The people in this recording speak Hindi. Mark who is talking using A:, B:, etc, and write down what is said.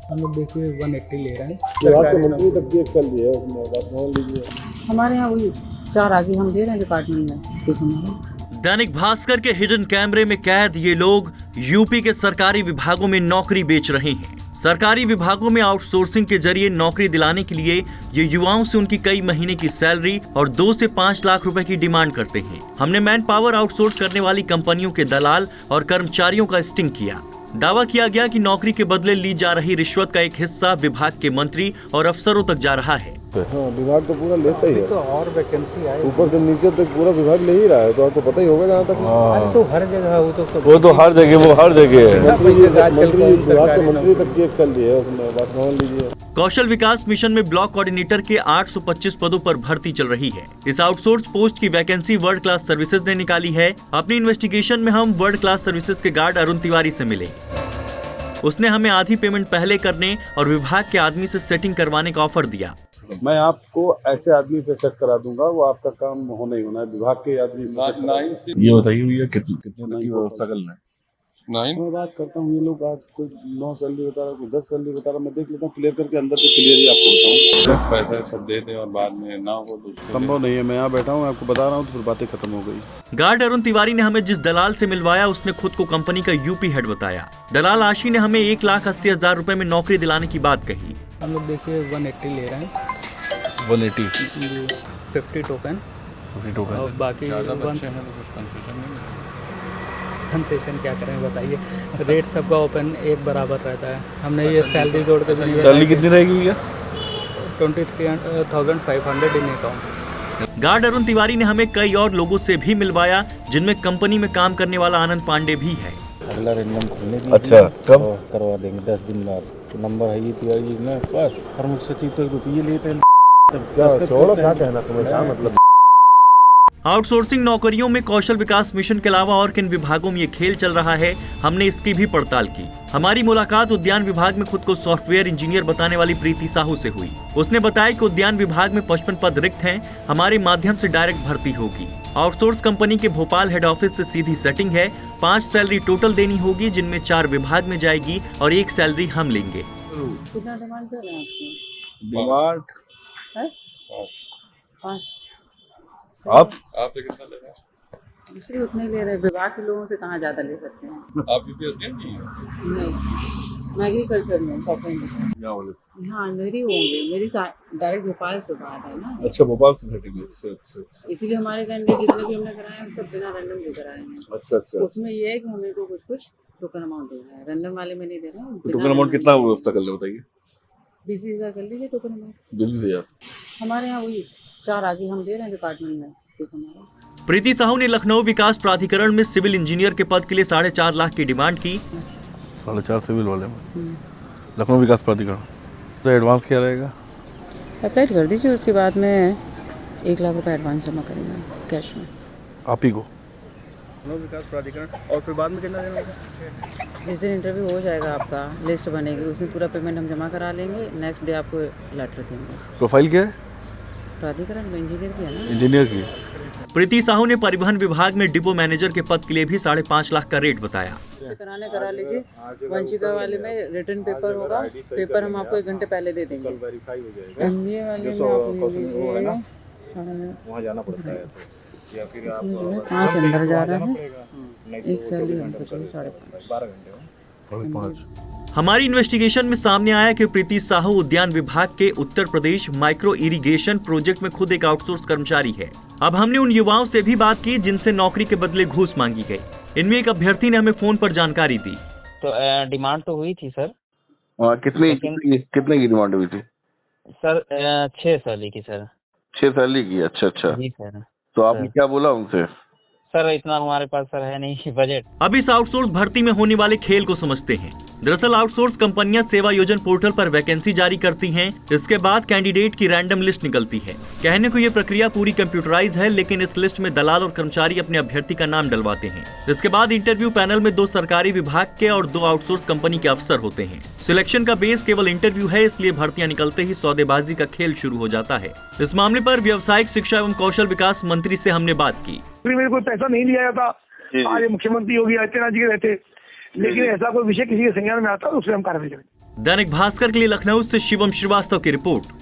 A: हम लोग देखिए 180 ले रहे हैं।
B: विभाग के मंत्री तक की एक चल रही है, उसमें बात मान लीजिए।
C: हमारे यहाँ वही 4 आगे हम दे रहे हैं डिपार्टमेंट में। ठीक है।
D: दैनिक भास्कर के हिडन कैमरे में कैद ये लोग यूपी के सरकारी विभागों में नौकरी बेच रहे हैं। सरकारी विभागों में आउटसोर्सिंग के जरिए नौकरी दिलाने के लिए ये युवाओं से उनकी कई महीने की सैलरी और 2 से 5 लाख रुपए की डिमांड करते हैं। हमने मैन पावर आउटसोर्स करने वाली कंपनियों के दलाल और कर्मचारियों का स्टिंग किया। दावा किया गया कि नौकरी के बदले ली जा रही रिश्वत का एक हिस्सा विभाग के मंत्री और अफसरों तक जा रहा है।
B: हाँ, विभाग तो पूरा लेता ही है,
A: तो और वैकेंसी आए
B: ऊपर से नीचे तक पूरा विभाग ले ही रहा है, तो आपको पता ही होगा जहाँ तक।
A: तो हर जगह
B: वो तो हर जगह है। मंत्री विभाग के मंत्री तक की एक चल रही है, उसमें बात मान लीजिए।
D: कौशल विकास मिशन में ब्लॉक कोऑर्डिनेटर के 825 पदों पर भर्ती चल रही है। इस आउटसोर्स पोस्ट की वैकेंसी वर्ल्ड क्लास सर्विसेज ने निकाली है। अपनी इन्वेस्टिगेशन में हम वर्ल्ड क्लास सर्विसेज के गार्ड अरुण तिवारी से मिले। उसने हमें आधी पेमेंट पहले करने और विभाग के आदमी से सेटिंग करवाने का ऑफर दिया।
B: मैं आपको ऐसे आदमी से सेट करा दूंगा, वो आपका काम होना ही होना है। विभाग के आदमी
E: ये बताइए भैया कितने तक की व्यवस्था करना है?
B: मैं बात करता हूँ, ये लोग आज कोई 9 सैलरी बता रहा, कोई 10 सैलरी बता रहा, मैं देख लेता हूँ क्लियर करके, अंदर से क्लियर ही आपको बताऊँ।
E: पैसा सब दे दें और बाद में ना हो तो
B: संभव नहीं है। मैं यहाँ बैठा हूँ, आपको बता रहा हूँ, तो फिर बातें खत्म हो गई।
D: गार्ड अरुण तिवारी ने हमें जिस दलाल से मिलवाया उसने खुद को कंपनी का यूपी हेड बताया। दलाल आशी ने हमें 1,80,000 रुपए में नौकरी दिलाने की बात कही।
A: हम लोग देखिए 180 ले रहे हैं,
E: 180
A: 50 टोकन
E: 50 टोकन
A: और बाकी कंसेशन क्या करें बताइए। रेट सबका ओपन एक बराबर रहता है। हमने ये सैलरी जोड़ के
E: सैलरी कितनी रहेगी भैया?
A: 23,500 इन अकाउंट।
D: गार्ड अरुण तिवारी ने हमें कई और लोगों से भी मिलवाया, जिनमें कंपनी में काम करने वाला आनंद पांडे भी है।
F: अगला रैंडम खुलने की
E: अच्छा, कब
F: करवा देंगे? 10 दिन बाद। तो नंबर है ये तिवारी जी ना पास, प्रमुख सचिव तक रुपये लेते हैं।
B: क्या छोड़ो, क्या कहना तुम्हें, क्या मतलब।
D: आउटसोर्सिंग नौकरियों में कौशल विकास मिशन के अलावा और किन विभागों में ये खेल चल रहा है, हमने इसकी भी पड़ताल की। हमारी मुलाकात उद्यान विभाग में खुद को सॉफ्टवेयर इंजीनियर बताने वाली प्रीति साहू से हुई। उसने बताया कि उद्यान विभाग में 55 पद रिक्त हैं। हमारे माध्यम से डायरेक्ट भर्ती होगी। आउटसोर्स कंपनी के भोपाल हेड ऑफिस से सीधी सेटिंग है। 5 सैलरी टोटल देनी होगी, जिनमें 4 विभाग में जाएगी और 1 सैलरी हम लेंगे।
C: कितना डिमांड कर रहे हैं आपसे?
E: डिमांड
C: है 5।
E: आप कितना ले रहे हैं?
C: इसलिए उतने ले रहे हैं। विभाग के लोगों से कहाँ ज्यादा ले सकते हैं?
E: आप यूपीएससी
C: नहीं, मैं एग्रीकल्चर में सॉफ्टवेयर इंजीनियर।
E: क्या बोले?
C: हाँ मेरी होंगे, मेरी डायरेक्ट भोपाल से बात है ना।
E: अच्छा, भोपाल से सेटिंग है। अच्छा
C: इसीलिए हमारे कैंडिडेट जितने भी हमने कराए हैं सब बिना रैंडम के कराए हैं।
E: अच्छा।
C: उसमें ये है कि हमें को कुछ टोकन अमाउंट देना है, रैंडम वाले में नहीं देना है।
E: टोकन अमाउंट कितना व्यवस्था कर ले बताइए?
C: 20-20 हज़ार कर लीजिए टोकन अमाउंट।
E: 20,000।
C: हमारे यहाँ वही 4 आगे हम दे रहे हैं डिपार्टमेंट में। ठीक हमारा
D: प्रीति साहू ने लखनऊ विकास प्राधिकरण में सिविल इंजीनियर के पद के लिए 4.5 लाख की डिमांड की।
E: 4.5 सिविल वाले में लखनऊ विकास प्राधिकरण। तो एडवांस क्या रहेगा?
C: अप्लाई कर दीजिए, उसके बाद में 1 लाख रुपए एडवांस जमा करेंगे कैश में।
E: आप ही को
A: लखनऊ विकास प्राधिकरण और फिर बाद में कितना देना होगा?
C: जिस दिन इंटरव्यू हो जाएगा, आपका लिस्ट बनेगी, उस दिन पूरा पेमेंट हम जमा करा लेंगे। नेक्स्ट डे आपको लेटर देंगे।
E: प्रोफाइल क्या है?
C: प्राधिकरण में इंजीनियर की है ना।
E: इंजीनियर की।
D: प्रीति साहू ने परिवहन विभाग में डिपो मैनेजर के पद के लिए भी 5.5 लाख का रेट बताया।
C: कराने करा लीजिए। वंशिका वाले में रिटर्न पेपर होगा, पेपर हम आपको 1 घंटे पहले दे देंगे। MBA वाले में आप ले लीजिए,
B: वहाँ जाना पड़ता है या फिर आप
C: 5 अंदर जा रहा है। 1 सैलरी हमको चाहिए 5.5।
B: 12 घंटे
E: 5.5।
D: हमारी इन्वेस्टिगेशन में सामने आया कि प्रीति साहू उद्यान विभाग के Uttar Pradesh micro irrigation project में खुद एक आउटसोर्स कर्मचारी है। अब हमने उन युवाओं से भी बात की जिनसे नौकरी के बदले घूस मांगी गई। इनमें एक अभ्यर्थी ने हमें फोन पर जानकारी दी।
G: तो डिमांड तो हुई थी सर।
E: कितने की डिमांड हुई थी
G: सर? 6 सैलरी की सर।
E: 6 सैलरी की। अच्छा।
G: जी सर।
E: तो आपने क्या बोला उनसे?
G: सर इतना हमारे पास सर है नहीं बजट।
D: अब इस आउटसोर्स भर्ती में होने वाले खेल को समझते हैं। दरअसल आउटसोर्स कंपनियां सेवा योजन पोर्टल पर वैकेंसी जारी करती हैं। इसके बाद कैंडिडेट की रैंडम लिस्ट निकलती है। कहने को ये प्रक्रिया पूरी कंप्यूटराइज है, लेकिन इस लिस्ट में दलाल और कर्मचारी अपने अभ्यर्थी का नाम डलवाते हैं। इसके बाद इंटरव्यू पैनल में 2 सरकारी विभाग के और 2 आउटसोर्स कंपनी के अफसर होते हैं। सिलेक्शन का बेस केवल इंटरव्यू है, इसलिए भर्तियां निकलते ही सौदेबाजी का खेल शुरू हो जाता है। इस मामले पर व्यावसायिक शिक्षा एवं कौशल विकास मंत्री से हमने बात की।
H: मेरे को पैसा नहीं लिया जाता। आज मुख्यमंत्री योगी आदित्यनाथ जी के रहते, लेकिन ऐसा कोई विषय किसी के संज्ञान में आता है तो उसमें हम कार्रवाई करेंगे।
D: दैनिक भास्कर के लिए लखनऊ से शिवम श्रीवास्तव की रिपोर्ट।